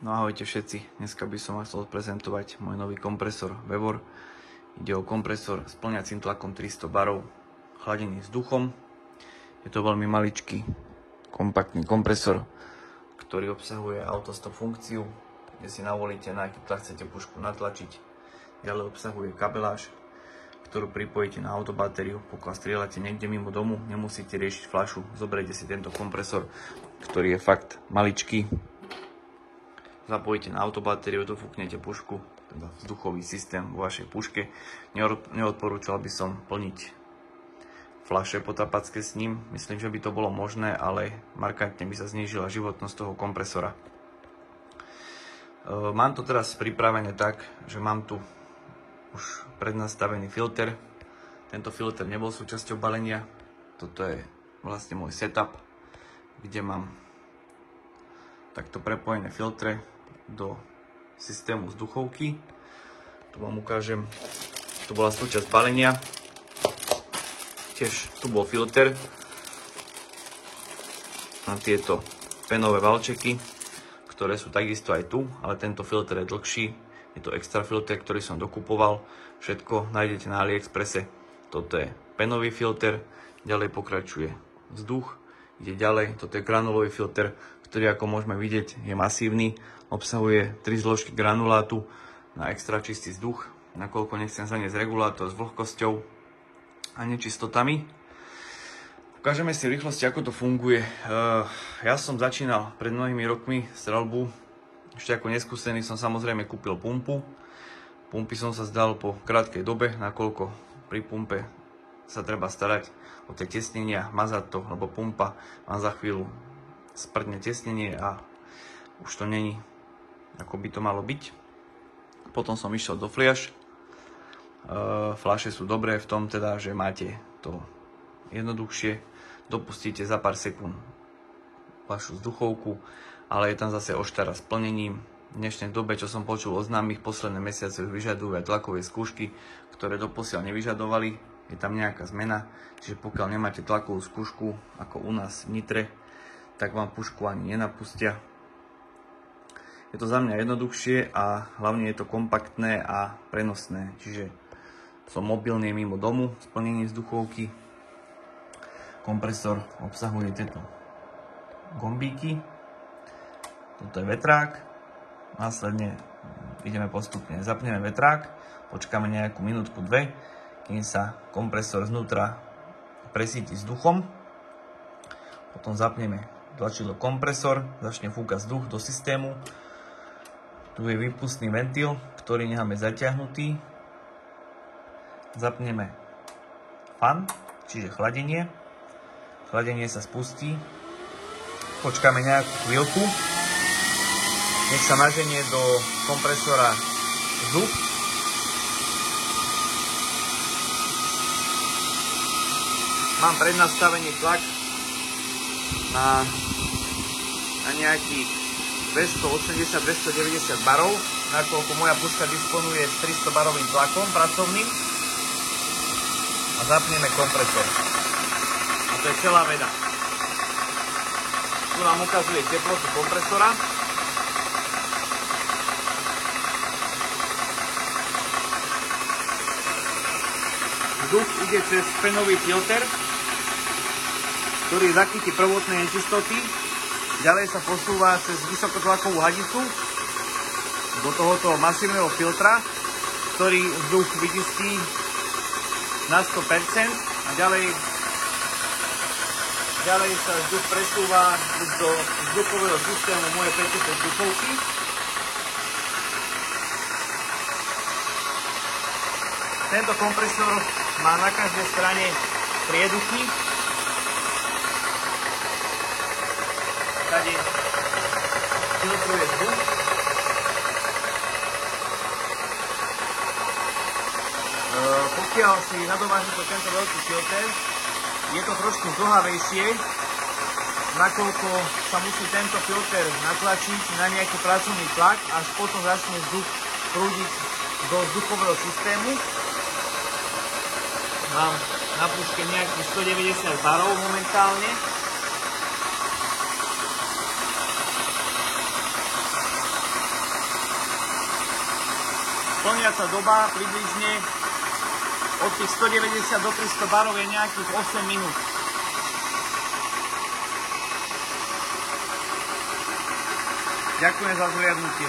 No ahojte všetci, dneska by som vás chcel prezentovať môj nový kompresor Vevor. Ide o kompresor s plňacím tlakom 300 barov, chladený vzduchom. Je to veľmi maličký, kompaktný kompresor, ktorý obsahuje autostop funkciu, kde si navolíte, na aký tlak chcete pušku natlačiť. Ďalej obsahuje kabeláž, ktorú pripojíte na autobatériu. Pokiaľ strieľate niekde mimo domu, nemusíte riešiť fľašu, zoberiete si tento kompresor, ktorý je fakt maličký. Zapojíte na autobatériu, dofúknete pušku, teda vzduchový systém vo vašej puške. Neodporúčal by som plniť fľaše potapacké s ním. Myslím, že by to bolo možné, ale markantne by sa znížila životnosť toho kompresora. Mám to teraz pripravené tak, že mám tu už prednastavený filter. Tento filter nebol súčasťou balenia. Toto je vlastne môj setup, kde mám takto prepojené filtre do systému vzduchovky. Tu vám ukážem, to bola súčasť balenia. Tiež tu bol filter na tieto penové valčeky, ktoré sú takisto aj tu, ale tento filter je dlhší. Je to extra filter, ktorý som dokupoval. Všetko nájdete na AliExpresse. Toto je penový filter, ďalej pokračuje vzduch, ide ďalej. Toto je granulový filter, ktorý, ako môžeme vidieť, je masívny. Obsahuje 3 zložky granulátu na extra čistý vzduch, nakoľko nechcem zaniesť regulátor s vlhkosťou a nečistotami. Ukážeme si v rýchlosti, ako to funguje. Ja som začínal pred mnohými rokmi streľbu. Ešte ako neskúsený som samozrejme kúpil pumpu. Pumpy som sa zdal po krátkej dobe, nakoľko pri pumpe sa treba starať o tie tesnenia, mazať to, lebo pumpa má za chvíľu sprdne tesnenie a už to není ako by to malo byť. Potom som išiel do fliaš. Fľaše sú dobré v tom teda, že máte to jednoduchšie. Dopustíte za pár sekúnd vašu vzduchovku, ale je tam zase oštara s plnením. V dnešnej dobe, čo som počul o známych, posledné mesiace už vyžadujú aj tlakové skúšky, ktoré doposiaľ nevyžadovali. Je tam nejaká zmena, čiže pokiaľ nemáte tlakovú skúšku, ako u nás v Nitre, tak vám pušku ani nenapustia. Je to za mňa jednoduchšie a hlavne je to kompaktné a prenosné, čiže som mobilný mimo domu s plnením vzduchovky. Kompresor obsahuje tieto gombíky. Toto je vetrák. Následne ideme postupne. Zapneme vetrák, počkáme nejakú minútku, dve, kým sa kompresor znútra presíti vzduchom. Potom zapneme tlačidlo kompresor, začne fúkať vzduch do systému. Tu je výpustný ventil, ktorý necháme zatiahnutý. Zapneme fan, čiže chladenie. Chladenie sa spustí. Počkáme nejakú chvíľku. Nech sa naženie do kompresora vzduch. Mám prednastavený tlak na nejakých 280-290 barov, nakoľko moja puška disponuje s 300 barovým tlakom pracovným. A zapneme kompresor. A to je celá veda. Tu nám ukazuje teplotu kompresora. Vzduch ide cez penový filter, ktorý zachytí prvotné nečistoty. Ďalej sa posúva cez vysokotlakovú hadicu do tohoto masívneho filtra, ktorý vzduch vyčistí na 100% a ďalej sa vzduch presúva do vzduchového systému mojej petúcej vzduchovky. Tento kompresor má na každej strane prieduchy. Tady filtruje vzduch. Pokiaľ si nadovážete tento veľký filter, je to trošku zdĺhavejšie, nakoľko sa musí tento filter natlačiť na nejaký pracovný tlak, až potom začne vzduch prúdiť do vzduchového systému. Mám na puške nejakých 190 barov momentálne. Plniaca doba približne od tých 190 do 300 barov je nejakých 8 minút. Ďakujem za zhliadnutie.